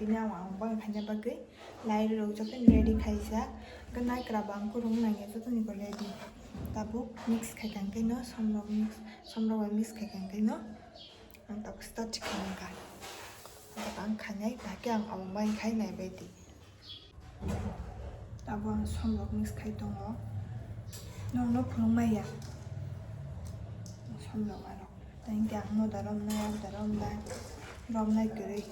Tina Wang Kanabaki, Lai Roja and Ready Kaisa, Ganai Krabanko Room and get to Nicoledi. Tabu, mix Kakangino, some row mix Kakangino, and Topstar Chikanaka. The bank canai, Bakiang on my Kaina Betty. Tabu, some rock mix Kaitongo. No, Promaya. Some row. Thank you. No, the rom like great.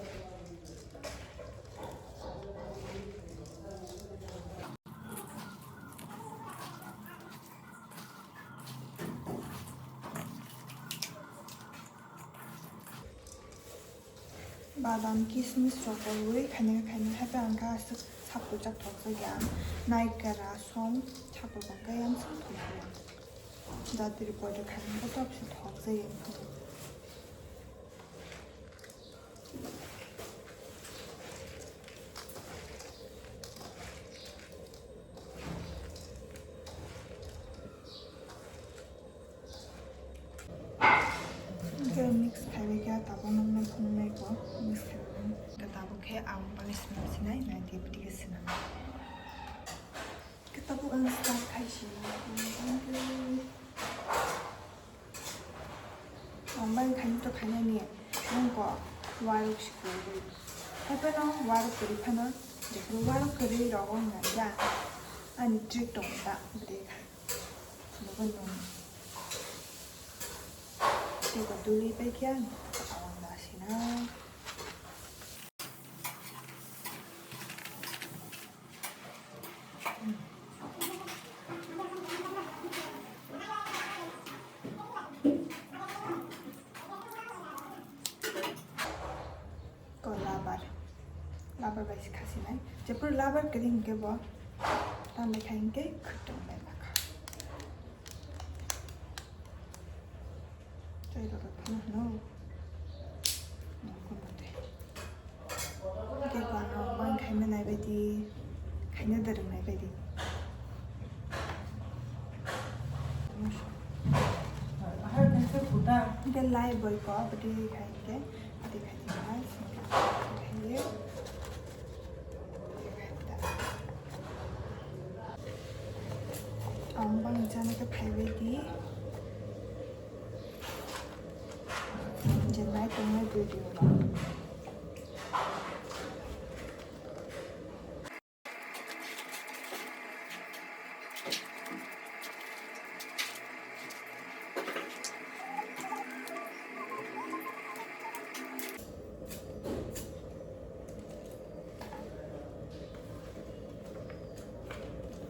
Badam kismis chocolate, can have an cast, Sapuja talks again. Naikara song, Chapagayam, that the reporter can put up to talk again. Mix Kavika, Tabon, Pomego, Miss Kevin, the Tabuke, our punishment tonight, 90 degrees. Katabu and Star Kaishi. On by kind of Kanani, Mongo, wild school. Happen wild Filipino, the wild career on that, and tricked on that break. No one knows. Iba duli pa yan. Awang nasi na. Ko labar. Labar ba isi kasi na. Japur labar kading ke ba. Tama kain ke kutong na baka. 저희가 no. 이게 바로 왕 갈면 알베디 갈면들은 알베디 이게 라이브 이거 어디 갈게 어디 갈까 갈게 왕방 있잖아 그 갈베디 이제 나이 동네 비디오로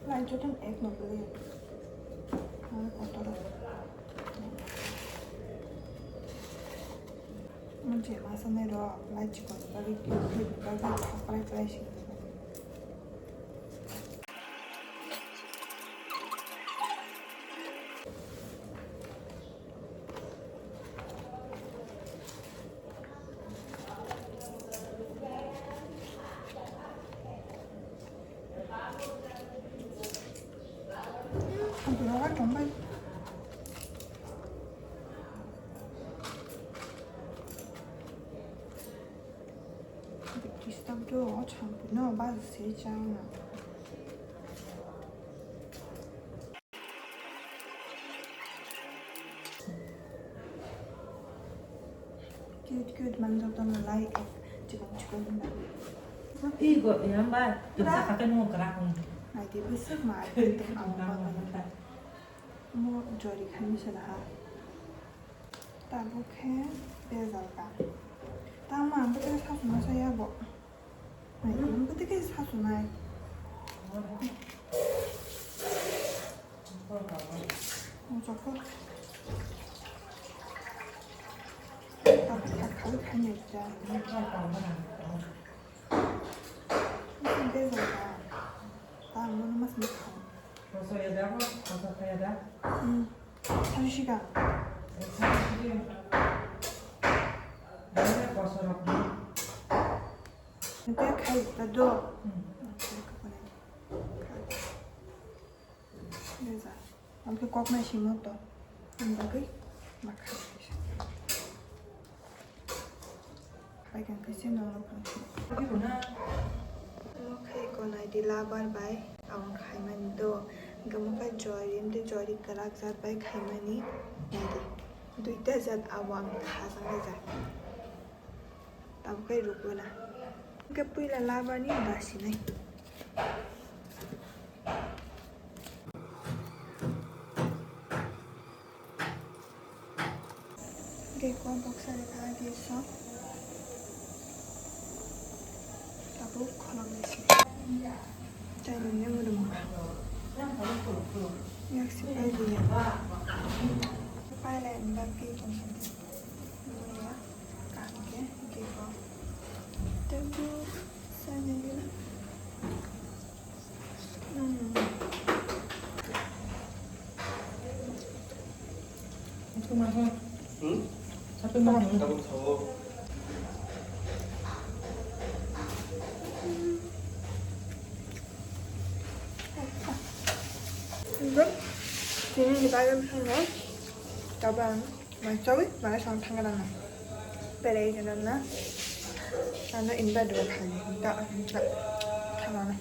라이 조금 액 먹을래 어떠라 मुझे मासा में रो लाइट को बड़ी बड़ी खापरे प्राइस 들어갈 정말 비슷하죠. 참구나 맛 세잖아. 큐트 만들던 라이 지금 이거 양말 좀 싹하게 놓은 거라고. 아이디 무슨 말 듣던 아무거나 뭐 저리 감시라 따복해 배달가 다만 안 붙게 사주나 사야 뭐 아니 안 붙게 사주나 저거 다 가득한 여자 무슨 배달가 나 오늘 맛 못하 벌써 여자고 벌써 여자. 3시간. 내가 벌써 내가 가있다도. 그래서 이렇게 꼭 마시면 또 한다고 막 하시죠. Baikkan kasi nolak kan. 여기구나. Mukai ko na di labar bay awang khaimani do. Gamukai jorim de jori karak zat bay khaimani nadi. Duita zat awang khasang zat. Tabukai rukuna. Gapuila labar ni basi nai. Ko boxer ka diso. Tabu kolam desi. Jangan ni muda muda. Yak si pagi ya. Pala enda pi konsum. Muda kaki gitu. Tabu sana gila. Itu mahal. Satu Kamu mahal. tahu. 이거 비닐이 빨간색이네. 여러분 맛있어요? 맛있어 당연하나. 베레이즈는 나는 인베드로 가니. 진짜 당연해.